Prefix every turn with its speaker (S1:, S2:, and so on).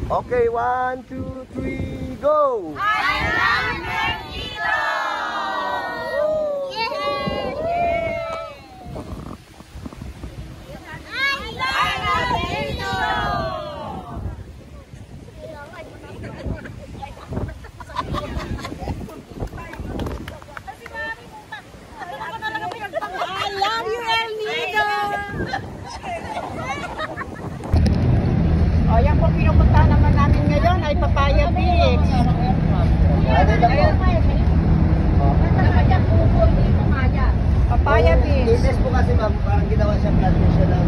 S1: Okay, 1, 2, 3, go!
S2: I love Merkilo!
S3: O, yan po pinupuntahan naman namin ngayon ay Papaya Beach. Papaya Beach.
S1: Isis po kasi ma'am, parang ginawa siyang plantation ng